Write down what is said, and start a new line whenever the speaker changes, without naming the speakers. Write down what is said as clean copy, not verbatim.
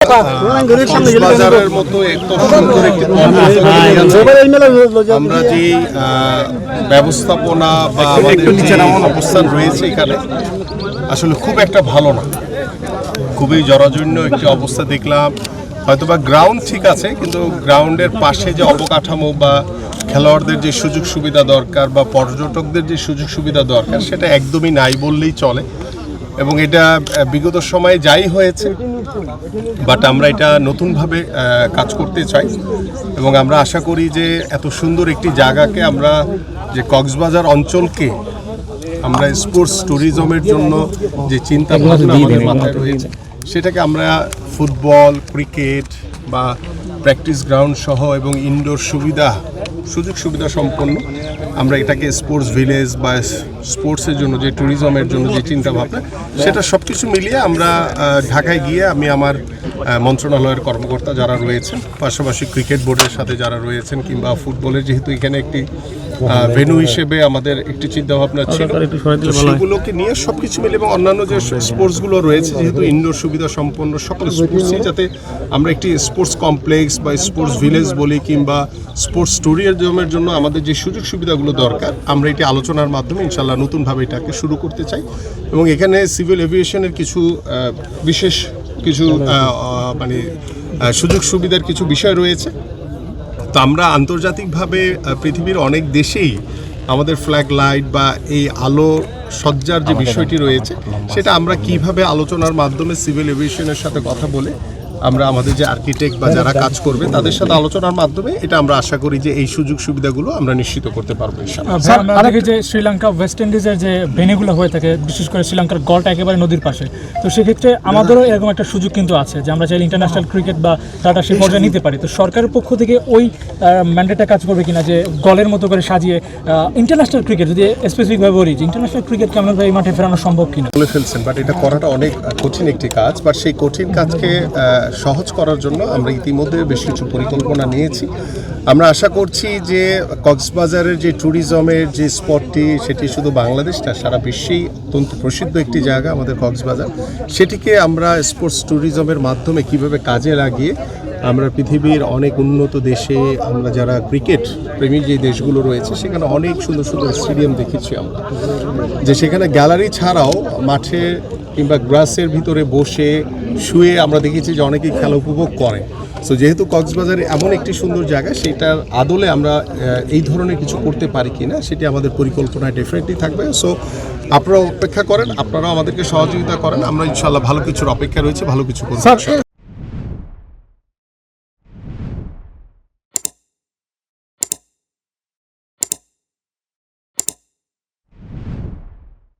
কক্সবাজারের মতো এত সুন্দর একটি আমরা যে ব্যবস্থাপনা বা আমাদের যে অবস্থান রয়েছে এখানে আসলে খুব একটা ভালো না, খুবই জরাজীর্ণ একটি অবস্থা দেখলাম। হয়তোবা গ্রাউন্ড ঠিক আছে, কিন্তু গ্রাউন্ডের পাশে যে অবকাঠামো বা খেলোয়াড়দের যে সুযোগ সুবিধা দরকার বা পর্যটকদের যে সুযোগ সুবিধা দরকার সেটা একদমই নাই বললেই চলে। এবং এটা বিগত সময়ে যাই হয়েছে, বাট আমরা এটা নতুনভাবে কাজ করতে চাই এবং আমরা আশা করি যে এত সুন্দর একটি জায়গাকে আমরা যে কক্সবাজার অঞ্চলকে আমরা স্পোর্টস ট্যুরিজমের জন্য যে চিন্তা ভাবনা আমাদের মাথায় রয়েছে সেটাকে আমরা ফুটবল, ক্রিকেট বা প্র্যাকটিস গ্রাউন্ড সহ এবং ইনডোর সুযোগ সুবিধা সম্পন্ন আমরা এটাকে স্পোর্টস ভিলেজ বা স্পোর্টসের জন্য যে ট্যুরিজমের জন্য যে চিন্তা ভাবনা সেটা সব কিছু মিলিয়ে আমরা ঢাকায় গিয়ে আমি আমার মন্ত্রণালয়ের কর্মকর্তা যারা রয়েছেন, পাশাপাশি ক্রিকেট বোর্ডের সাথে যারা রয়েছেন কিংবা ফুটবলের যেহেতু এখানে একটি ভেন্যু হিসেবে আমাদের একটি চিন্তাভাবনা ছিল, সেগুলোকে নিয়ে সব কিছু মিলে এবং অন্যান্য যে স্পোর্টসগুলো রয়েছে যেহেতু ইনডোর সুবিধা সম্পন্ন সকল স্পোর্টসই যাতে আমরা একটি স্পোর্টস কমপ্লেক্স বা স্পোর্টস ভিলেজ বলি কিংবা স্পোর্টস ট্যুরিজমের জন্য আমাদের যে সুযোগ সুবিধাগুলো দরকার আমরা এটি আলোচনার মাধ্যমে ইনশাল্লাহ নতুনভাবে এটাকে শুরু করতে চাই। এবং এখানে সিভিল এভিয়েশনের কিছু বিশেষ কিছু মানে সুযোগ সুবিধার কিছু বিষয় রয়েছে। তো আমরা আন্তর্জাতিকভাবে পৃথিবীর অনেক দেশেই আমাদের ফ্ল্যাগ লাইট বা এই আলো সজ্জার যে বিষয়টি রয়েছে সেটা আমরা কিভাবে আলোচনার মাধ্যমে সিভিল এভিয়েশনের সাথে কথা বলে আমরা আমাদের যে আর্কিটেক্ট বা যারা কাজ করবে তাদের সাথে আলোচনার মাধ্যমে এটা আমরা আশা করি যে এই সুযোগ সুবিধাগুলো আমরা নিশ্চিত করতে পারবো ইনশাআল্লাহ।
আমরা দেখি যে শ্রীলঙ্কা ওয়েস্ট ইন্ডিজের যে ভেন্যুগুলো হয়ে থাকে বিশেষ করে শ্রীলঙ্কার গলটা একেবারে নদীর পাশে, তো সেক্ষেত্রে আমাদেরও এরকম একটা সুযোগ কিন্তু আছে যে আমরা চাইলে ইন্টারন্যাশনাল ক্রিকেট বা টাটা সেই পর্যায়ে নিতে পারি। তো সরকারের পক্ষ থেকে ওই ম্যান্ডেটটা কাজ করবে কিনা যে গলের মতো করে সাজিয়ে ইন্টারন্যাশনাল ক্রিকেট যদি স্পেসিফিকভাবে বলি যে ইন্টারন্যাশনাল ক্রিকেট কেমন এই মাঠে ফেরানো সম্ভব কিনা
বলে ফেলছেন, বাট এটা করাটা অনেক কঠিন একটি কাজ। বাট সেই কঠিন কাজকে সহজ করার জন্য আমরা ইতিমধ্যে বেশ কিছু পরিকল্পনা নিয়েছি। আমরা আশা করছি যে কক্সবাজারের যে ট্যুরিজমের যে স্পটটি সেটি শুধু বাংলাদেশ না সারা বিশ্বেই অত্যন্ত প্রসিদ্ধ একটি জায়গা আমাদের কক্সবাজার, সেটিকে আমরা স্পোর্টস ট্যুরিজমের মাধ্যমে কিভাবে কাজে লাগিয়ে আমরা পৃথিবীর অনেক উন্নত দেশে আমরা যারা ক্রিকেট প্রেমী যে দেশগুলো রয়েছে সেখানে অনেক সুন্দর সুন্দর স্টেডিয়াম দেখেছি আমরা, যে সেখানে গ্যালারি ছাড়াও মাঠে কিংবা গ্রাসের ভিতরে বসে শুয়ে আমরা দেখেছি যে অনেকেই খেলা উপভোগ করে। সো যেহেতু কক্সবাজারে এমন একটি সুন্দর জায়গা সেটার আদলে আমরা এই ধরনের কিছু করতে পারি কিনা সেটি আমাদের পরিকল্পনায় ডেফিনেটলি থাকবে। সো আপনারা অপেক্ষা করেন, আপনারাও আমাদেরকে সহযোগিতা করেন, আমরা ইনশাআল্লাহ ভালো কিছুর অপেক্ষা রয়েছে, ভালো কিছু করব।